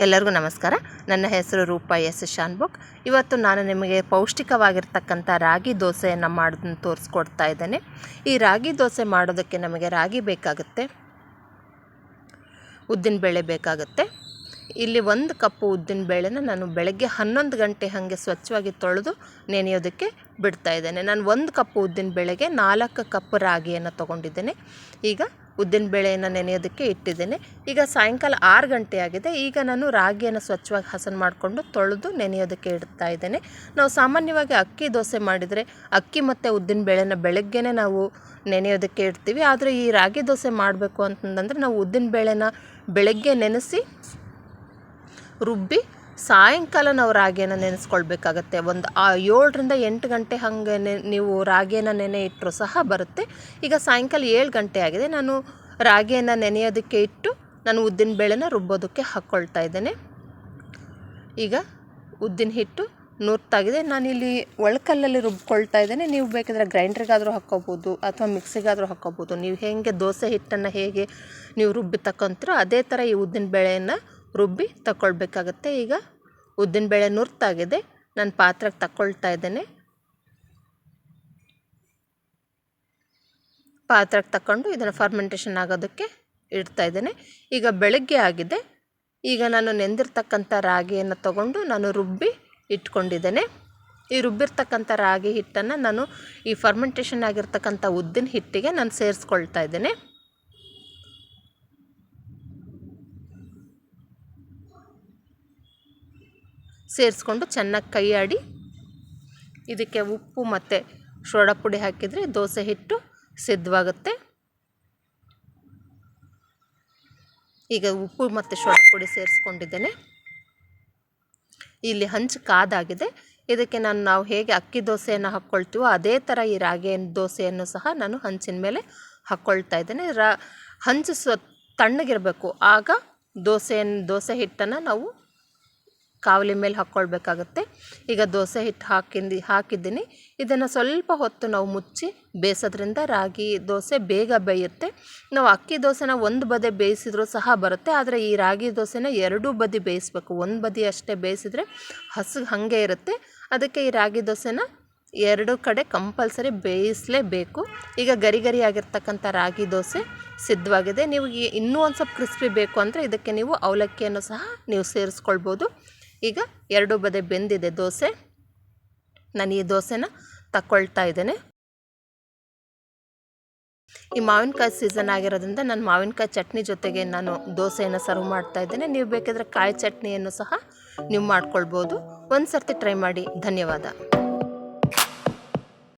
ಎಲ್ಲರಿಗೂ ನಮಸ್ಕಾರ. ನನ್ನ ಹೆಸರು ರೂಪಾ ಎಸ್ ಶಾನ್ಭೋಗ್. ಇವತ್ತು ನಾನು ನಿಮಗೆ ಪೌಷ್ಟಿಕವಾಗಿರ್ತಕ್ಕಂಥ ರಾಗಿ ದೋಸೆಯನ್ನು ಮಾಡೋದನ್ನು ತೋರಿಸ್ಕೊಡ್ತಾ ಇದ್ದೇನೆ. ಈ ರಾಗಿ ದೋಸೆ ಮಾಡೋದಕ್ಕೆ ನಮಗೆ ರಾಗಿ ಬೇಕಾಗುತ್ತೆ, ಉದ್ದಿನಬೇಳೆ ಬೇಕಾಗುತ್ತೆ. ಇಲ್ಲಿ 1 ಕಪ್ಪು ಉದ್ದಿನಬೇಳೆನ ನಾನು ಬೆಳಗ್ಗೆ 11 ಗಂಟೆ ಹಾಗೆ ಸ್ವಚ್ಛವಾಗಿ ತೊಳೆದು ನೆನೆಯೋದಕ್ಕೆ ಬಿಡ್ತಾ ಇದ್ದೇನೆ. ನಾನು 1 ಕಪ್ಪು ಉದ್ದಿನಬೇಳೆಗೆ 4 ಕಪ್ ರಾಗಿಯನ್ನು ತೊಗೊಂಡಿದ್ದೇನೆ. ಈಗ ಉದ್ದಿನಬೇಳೆಯನ್ನು ನೆನೆಯೋದಕ್ಕೆ ಇಟ್ಟಿದ್ದೇನೆ. ಈಗ ಸಾಯಂಕಾಲ 6 ಗಂಟೆ ಆಗಿದೆ. ಈಗ ನಾನು ರಾಗಿಯನ್ನು ಸ್ವಚ್ಛವಾಗಿ ಹಸನು ಮಾಡಿಕೊಂಡು ತೊಳೆದು ನೆನೆಯೋದಕ್ಕೆ ಇಡ್ತಾ ಇದ್ದೇನೆ. ನಾವು ಸಾಮಾನ್ಯವಾಗಿ ಅಕ್ಕಿ ದೋಸೆ ಮಾಡಿದರೆ ಅಕ್ಕಿ ಮತ್ತು ಉದ್ದಿನಬೇಳೆನ ಬೆಳಗ್ಗೆನೇ ನಾವು ನೆನೆಯೋದಕ್ಕೆ ಇಡ್ತೀವಿ. ಆದರೆ ಈ ರಾಗಿ ದೋಸೆ ಮಾಡಬೇಕು ಅಂತಂದರೆ ನಾವು ಉದ್ದಿನಬೇಳೆನ ಬೆಳಗ್ಗೆ ನೆನೆಸಿ ರುಬ್ಬಿ ಸಾಯಂಕಾಲ ನಾವು ರಾಗಿಯನ್ನು ನೆನೆಸ್ಕೊಳ್ಬೇಕಾಗತ್ತೆ. 7ರಿಂದ 8 ಗಂಟೆ ಹಾಗೆ ನೀವು ರಾಗಿಯನ್ನು ನೆನೆ ಇಟ್ಟರು ಸಹ ಬರುತ್ತೆ. ಈಗ ಸಾಯಂಕಾಲ 7 ಗಂಟೆ ಆಗಿದೆ. ನಾನು ರಾಗಿಯನ್ನು ನೆನೆಯೋದಕ್ಕೆ ಇಟ್ಟು ನಾನು ಉದ್ದಿನಬೇಳೆನ ರುಬ್ಬೋದಕ್ಕೆ ಹಾಕ್ಕೊಳ್ತಾ ಇದ್ದೇನೆ. ಈಗ ಉದ್ದಿನ ಹಿಟ್ಟು ನುರ್ತಾಗಿದೆ. ನಾನಿಲ್ಲಿ ಒಳಕಲ್ಲಲ್ಲಿ ರುಬ್ಕೊಳ್ತಾ ಇದ್ದೇನೆ. ನೀವು ಬೇಕಿದ್ರೆ ಗ್ರೈಂಡ್ರಿಗಾದರೂ ಹಾಕ್ಕೋಬೋದು ಅಥವಾ ಮಿಕ್ಸಿಗಾದರೂ ಹಾಕ್ಕೋಬೋದು. ನೀವು ಹೇಗೆ ದೋಸೆ ಹಿಟ್ಟನ್ನು ಹೇಗೆ ನೀವು ರುಬ್ಬಿ ತಗೊತೀರೋ ಅದೇ ಥರ ಈ ಉದ್ದಿನಬೇಳೆಯನ್ನು ರುಬ್ಬಿ ತಗೊಳ್ಬೇಕಾಗತ್ತೆ. ಈಗ ಉದ್ದಿನಬೇಳೆ ನುರ್ತಾಗಿದೆ. ನಾನು ಪಾತ್ರೆಗೆ ತಗೊಳ್ತಾ ಇದ್ದೇನೆ. ಪಾತ್ರೆಗೆ ತಗೊಂಡು ಇದನ್ನು ಫರ್ಮೆಂಟೇಷನ್ ಆಗೋದಕ್ಕೆ ಇಡ್ತಾ ಇದ್ದೇನೆ. ಈಗ ಬೆಳಗ್ಗೆ ಆಗಿದೆ. ಈಗ ನಾನು ನೆಂದಿರ್ತಕ್ಕಂಥ ರಾಗಿಯನ್ನು ತಗೊಂಡು ನಾನು ರುಬ್ಬಿ ಇಟ್ಕೊಂಡಿದ್ದೇನೆ. ಈ ರುಬ್ಬಿರ್ತಕ್ಕಂಥ ರಾಗಿ ಹಿಟ್ಟನ್ನು ನಾನು ಈ ಫರ್ಮೆಂಟೇಷನ್ ಆಗಿರ್ತಕ್ಕಂಥ ಉದ್ದಿನ ಹಿಟ್ಟಿಗೆ ನಾನು ಸೇರಿಸ್ಕೊಳ್ತಾ ಇದ್ದೇನೆ. ಸೇರಿಸ್ಕೊಂಡು ಚೆನ್ನಾಗಿ ಕೈ ಆಡಿ ಇದಕ್ಕೆ ಉಪ್ಪು ಮತ್ತು ಸೋಡಾ ಪುಡಿ ಹಾಕಿದರೆ ದೋಸೆ ಹಿಟ್ಟು ಸಿದ್ಧವಾಗುತ್ತೆ. ಈಗ ಉಪ್ಪು ಮತ್ತು ಸೋಡಾ ಪುಡಿ ಸೇರಿಸ್ಕೊಂಡಿದ್ದೇನೆ. ಇಲ್ಲಿ ಹಂಚು ಕಾದಾಗಿದೆ. ಇದಕ್ಕೆ ನಾವು ಹೇಗೆ ಅಕ್ಕಿ ದೋಸೆಯನ್ನು ಹಾಕ್ಕೊಳ್ತೀವೋ ಅದೇ ಥರ ಈ ರಾಗಿ ದೋಸೆಯನ್ನು ಸಹ ನಾನು ಹಂಚಿನ ಮೇಲೆ ಹಾಕ್ಕೊಳ್ತಾ ಇದ್ದೇನೆ. ಹಂಚು ತಣ್ಣಗಿರಬೇಕು. ಆಗ ದೋಸೆ ಹಿಟ್ಟನ್ನು ನಾವು ಕಾವಲಿ ಮೇಲೆ ಹಾಕ್ಕೊಳ್ಬೇಕಾಗತ್ತೆ. ಈಗ ದೋಸೆ ಹಿಟ್ಟು ಹಾಕಿದ್ದೀನಿ. ಇದನ್ನು ಸ್ವಲ್ಪ ಹೊತ್ತು ನಾವು ಮುಚ್ಚಿ ಬೇಯಿಸೋದ್ರಿಂದ ರಾಗಿ ದೋಸೆ ಬೇಗ ಬೇಯುತ್ತೆ. ನಾವು ಅಕ್ಕಿ ದೋಸೆನ ಒಂದು ಬದಿ ಬೇಯಿಸಿದ್ರೂ ಸಹ ಬರುತ್ತೆ. ಆದರೆ ಈ ರಾಗಿ ದೋಸೆನ 2 ಬದಿ ಬೇಯಿಸಬೇಕು. ಒಂದು ಬದಿ ಅಷ್ಟೇ ಬೇಯಿಸಿದ್ರೆ ಹಾಗೆ ಇರುತ್ತೆ. ಅದಕ್ಕೆ ಈ ರಾಗಿ ದೋಸೆನ 2 ಕಡೆ ಕಂಪಲ್ಸರಿ ಬೇಯಿಸಲೇಬೇಕು. ಈಗ ಗರಿ ಆಗಿರ್ತಕ್ಕಂಥ ರಾಗಿ ದೋಸೆ ಸಿದ್ಧವಾಗಿದೆ. ನೀವು ಇನ್ನೂ ಒಂದು ಸ್ವಲ್ಪ ಕ್ರಿಸ್ಪಿ ಬೇಕು ಅಂದರೆ ಇದಕ್ಕೆ ನೀವು ಅವಲಕ್ಕಿಯನ್ನು ಸಹ ನೀವು ಸೇರಿಸ್ಕೊಳ್ಬೋದು. ಈಗ 2 ಬದಿ ಬೆಂದಿದೆ ದೋಸೆ. ನಾನು ಈ ದೋಸೆನ ತಗೊಳ್ತಾ ಇದ್ದೇನೆ. ಈ ಮಾವಿನಕಾಯಿ ಸೀಸನ್ ಆಗಿರೋದ್ರಿಂದ ನಾನು ಮಾವಿನಕಾಯಿ ಚಟ್ನಿ ಜೊತೆಗೆ ನಾನು ದೋಸೆಯನ್ನು ಸರ್ವ್ ಮಾಡ್ತಾ ಇದ್ದೇನೆ. ನೀವು ಬೇಕಿದ್ರೆ ಕಾಯಿ ಚಟ್ನಿಯನ್ನು ಸಹ ನೀವು ಮಾಡ್ಕೊಳ್ಬೋದು. ಒಂದು ಸರ್ತಿ ಟ್ರೈ ಮಾಡಿ. ಧನ್ಯವಾದ.